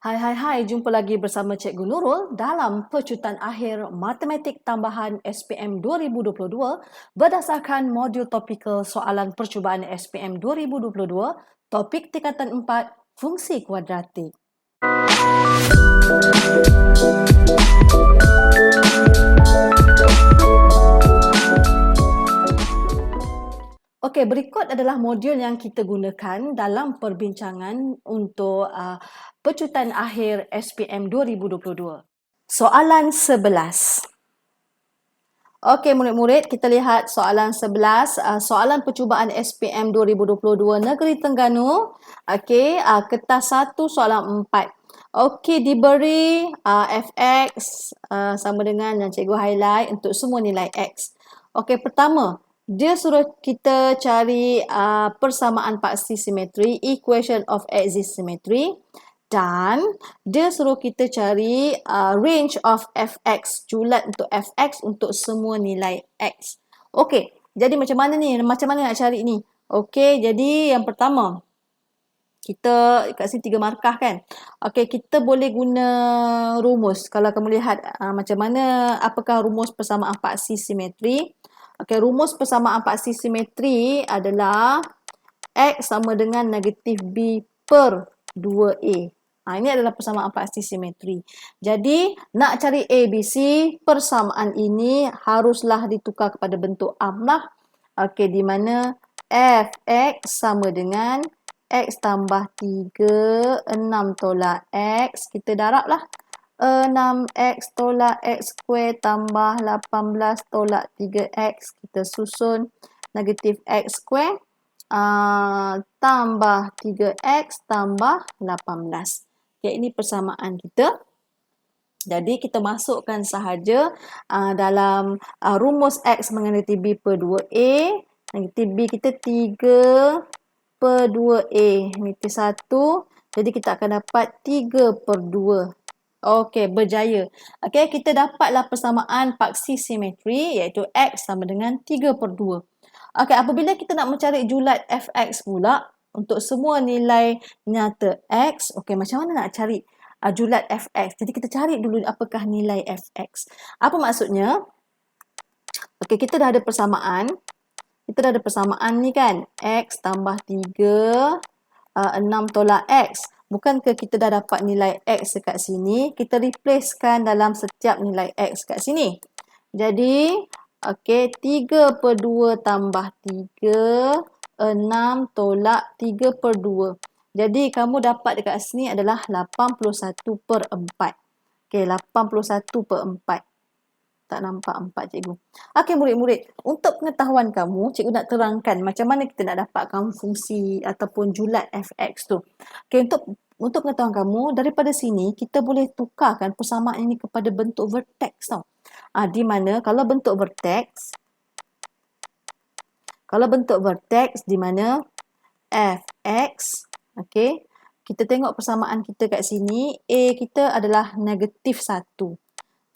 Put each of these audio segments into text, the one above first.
Hai hai hai, jumpa lagi bersama Cikgu Nurul dalam pecutan akhir Matematik Tambahan SPM 2022 berdasarkan modul topikal soalan percubaan SPM 2022, topik tingkatan 4, fungsi kuadratik. Okey, berikut adalah modul yang kita gunakan dalam perbincangan untuk pecutan akhir SPM 2022. Soalan 11. Okey, murid-murid, kita lihat soalan 11, soalan percubaan SPM 2022 Negeri Terengganu. Okey, kertas 1 soalan 4. Okey, diberi fx sama dengan yang cikgu highlight untuk semua nilai x. Okey, pertama, dia suruh kita cari persamaan paksi simetri, equation of axis symmetry. Dan dia suruh kita cari range of fx, julat untuk fx untuk semua nilai x. Okey, jadi macam mana ni? Macam mana nak cari ni? Okey, jadi yang pertama, kita kat sini 3 markah kan? Okey, kita boleh guna rumus. Kalau kamu lihat macam mana, apakah rumus persamaan paksi simetri? Okey, rumus persamaan paksi simetri adalah x sama dengan negatif b per 2a. Ini adalah persamaan paksi simetri. Jadi, nak cari A, B, C, persamaan ini haruslah ditukar kepada bentuk amlah. Okey, di mana fx sama dengan x tambah 3, 6 tolak x. Kita darablah 6x tolak x square tambah 18 tolak 3x. Kita susun negatif x square tambah 3x tambah 18. Okay, ini persamaan kita. Jadi kita masukkan sahaja dalam rumus x negatif b per 2a. Negatif b kita 3 per 2a. Negatif 1. Jadi kita akan dapat 3 per 2. Okey, berjaya. Okey, kita dapatlah persamaan paksi simetri iaitu x sama dengan 3 per 2. Okey, apabila kita nak mencari julat fx pula untuk semua nilai nyata x, okey, macam mana nak cari julat fx? Jadi kita cari dulu apakah nilai fx. Apa maksudnya? Okey, kita dah ada persamaan. Kita dah ada persamaan ni kan? X tambah 3, 6 tolak x. Bukankah kita dah dapat nilai x dekat sini? Kita replacekan dalam setiap nilai x kat sini. Jadi, okey, 3 per 2 tambah 3, 6 tolak 3 per 2. Jadi, kamu dapat dekat sini adalah 81 per 4. Okey, 81 per 4. Tak nampak 4, cikgu. Okey, murid-murid. Untuk pengetahuan kamu, cikgu nak terangkan macam mana kita nak dapatkan fungsi ataupun julat fx tu. Okey, untuk pengetahuan kamu, daripada sini kita boleh tukarkan persamaan ini kepada bentuk vertex tau. Di mana kalau bentuk vertex, di mana fx, okey, kita tengok persamaan kita kat sini, a kita adalah negatif 1.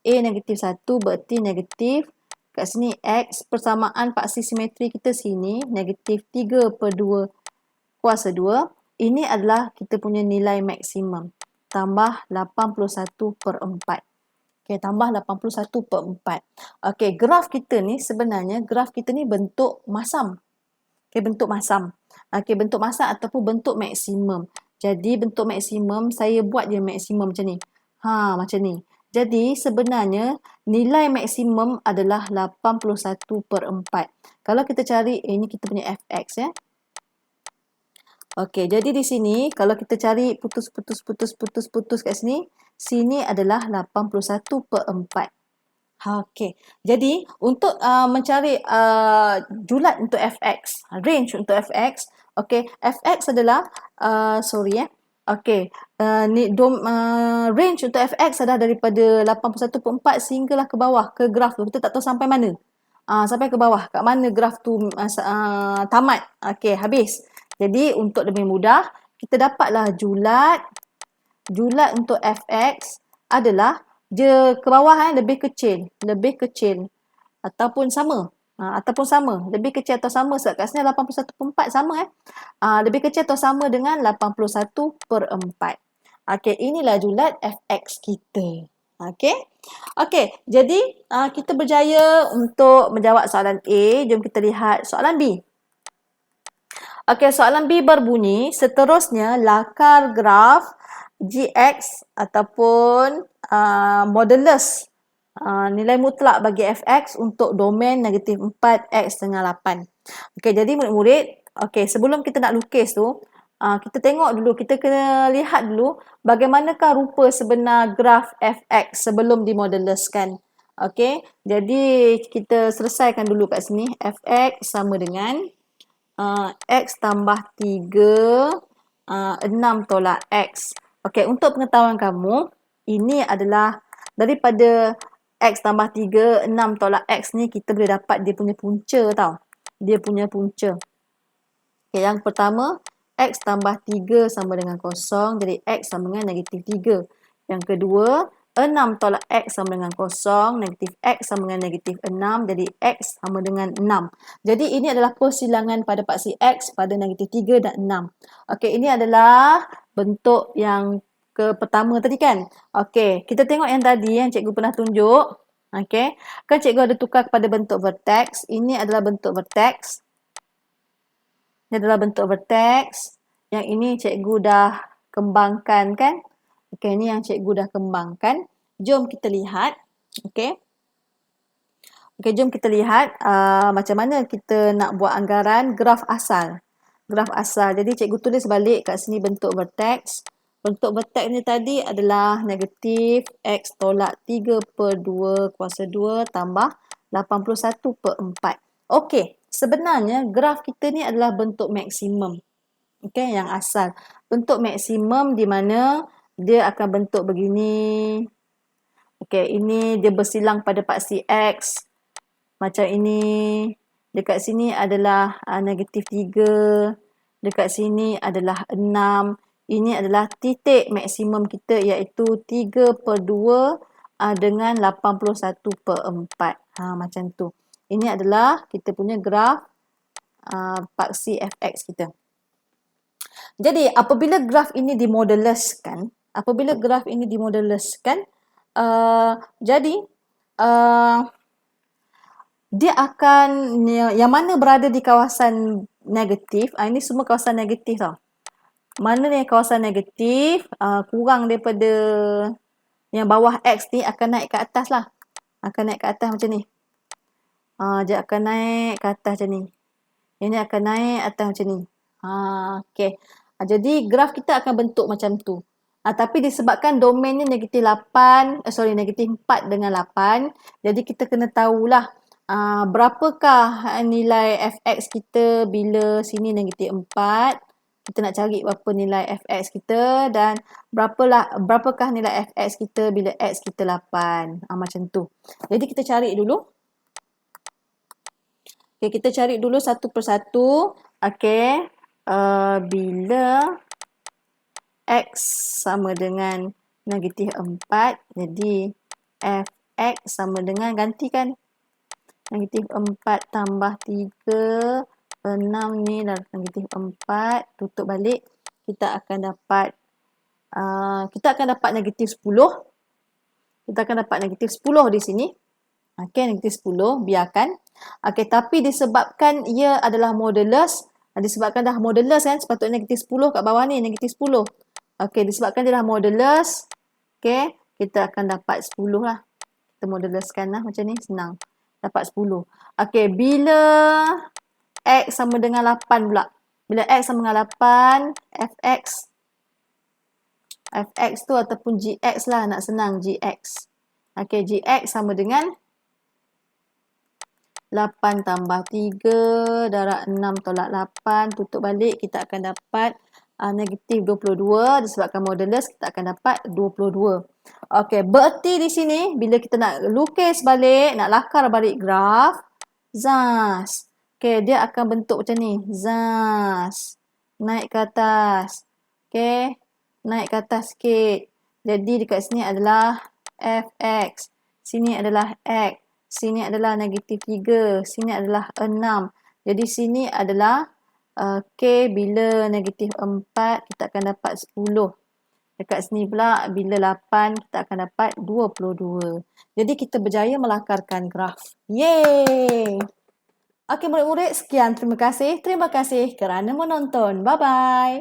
A negatif 1 berarti negatif, kat sini x, persamaan paksi simetri kita sini, negatif 3 per 2 kuasa 2. Ini adalah kita punya nilai maksimum. Tambah 81 per 4. Okey, tambah 81 per 4. Okey, graf kita ni sebenarnya, graf kita ni bentuk masam. Okey, bentuk masam. Okey, bentuk masam ataupun bentuk maksimum. Jadi, bentuk maksimum, saya buat je maksimum macam ni. Macam ni. Jadi, sebenarnya, nilai maksimum adalah 81 per 4. Kalau kita cari, ini kita punya fx ya. Okey, jadi di sini kalau kita cari putus kat sini, sini adalah 81 per 4. Okey, jadi untuk mencari julat untuk fx, range untuk fx, okey, fx adalah, okey, range untuk fx adalah daripada 81 per 4 sehinggalah ke bawah, ke graf tu. Kita tak tahu sampai mana. Sampai ke bawah, kat mana graf tu tamat. Okey, habis. Jadi, untuk lebih mudah, kita dapatlah julat untuk fx adalah dia ke bawah lebih kecil ataupun sama. Lebih kecil atau sama, sebab kat sini 81 per 4 sama lebih kecil atau sama dengan 81 per 4. Okey, inilah julat fx kita. Okey. Okey, jadi kita berjaya untuk menjawab soalan A. Jom kita lihat soalan B. Okey, soalan B berbunyi, seterusnya lakar graf GX ataupun modulus nilai mutlak bagi fx untuk domain negatif 4 x dengan 8. Okey, jadi murid-murid, okey, sebelum kita nak lukis tu, kita tengok dulu, kita kena lihat dulu bagaimanakah rupa sebenar graf fx sebelum dimoduluskan. Okey, jadi kita selesaikan dulu kat sini. Fx sama dengan x tambah 3, 6 tolak x. Okey, untuk pengetahuan kamu, ini adalah daripada x tambah 3, 6 tolak x ni kita boleh dapat dia punya punca tau. Dia punya punca. Okay, yang pertama, x tambah 3 sama dengan 0, jadi x sama dengan negatif 3. Yang kedua, 6 tolak x sama dengan 0, negatif x sama dengan negatif 6, jadi x sama dengan 6. Jadi ini adalah persilangan pada paksi x pada negatif 3 dan 6. Okey, ini adalah bentuk yang pertama tadi kan. Okey, kita tengok yang tadi yang cikgu pernah tunjuk. Okey, kan cikgu ada tukar kepada bentuk vertex. Ini adalah bentuk vertex. Ini adalah bentuk vertex. Yang ini cikgu dah kembangkan kan. Okey, ini yang cikgu dah kembangkan. Jom kita lihat. Okey. Okey, jom kita lihat macam mana kita nak buat anggaran graf asal. Graf asal. Jadi cikgu tulis balik kat sini bentuk vertex. Bentuk vertex ni tadi adalah negatif x tolak 3 per 2 kuasa 2 tambah 81 per 4. Okey, sebenarnya graf kita ni adalah bentuk maksimum. Okey, yang asal. Bentuk maksimum di mana dia akan bentuk begini. Okey, ini dia bersilang pada paksi x. Macam ini. Dekat sini adalah negatif 3. Dekat sini adalah 6. Ini adalah titik maksimum kita iaitu 3 per 2 dengan 81 per 4. Macam tu. Ini adalah kita punya graf paksi fx kita. Jadi apabila graf ini dimoduluskan, jadi dia akan, yang mana berada di kawasan negatif, ini semua kawasan negatif tau. Mana ni kawasan negatif, kurang daripada yang bawah x ni akan naik ke atas lah. Akan naik ke atas macam ni. Dia akan naik ke atas macam ni. Ini akan naik atas macam ni. Okey. Jadi graf kita akan bentuk macam tu. Tapi disebabkan domain ni negatif 4 dengan 8. Jadi kita kena tahulah berapakah nilai fx kita bila sini negatif 4. Kita nak cari berapa nilai fx kita dan berapakah nilai fx kita bila x kita 8. Macam tu. Jadi kita cari dulu. Okay, kita cari dulu satu persatu. Okay. Bila x sama dengan negatif 4, jadi fx sama dengan, gantikan. Negatif 4 tambah 3, 6 ni dah negatif 4, tutup balik. Kita akan dapat negatif 10. Kita akan dapat negatif 10 di sini. Okey, negatif 10, biarkan. Okey, tapi disebabkan ia adalah modulus, disebabkan dah modulus kan, sepatutnya negatif 10 kat bawah ni, negatif 10. Okey, disebabkan dia dah modulus, okey, kita akan dapat 10 lah. Kita moduluskan lah macam ni, senang. Dapat 10. Okey, bila x sama dengan 8 pula. Bila x sama dengan 8, fx tu ataupun gx lah, nak senang gx. Okey, gx sama dengan 8 tambah 3 darab 6 tolak 8, tutup balik, kita akan dapat negatif 22. Disebabkan modulus, kita akan dapat 22. Okey, bererti di sini bila kita nak lukis balik, nak lakar balik graf, zas. Okey, dia akan bentuk macam ni. Zas. Naik ke atas. Okey, naik ke atas sikit. Jadi dekat sini adalah fx. Sini adalah x. Sini adalah negatif 3. Sini adalah 6. Jadi sini adalah K bila negatif 4, kita akan dapat 10. Dekat sini pula bila 8 kita akan dapat 22. Jadi kita berjaya melakarkan graf. Yeay! Okey murid-murid, sekian. Terima kasih. Terima kasih kerana menonton. Bye-bye.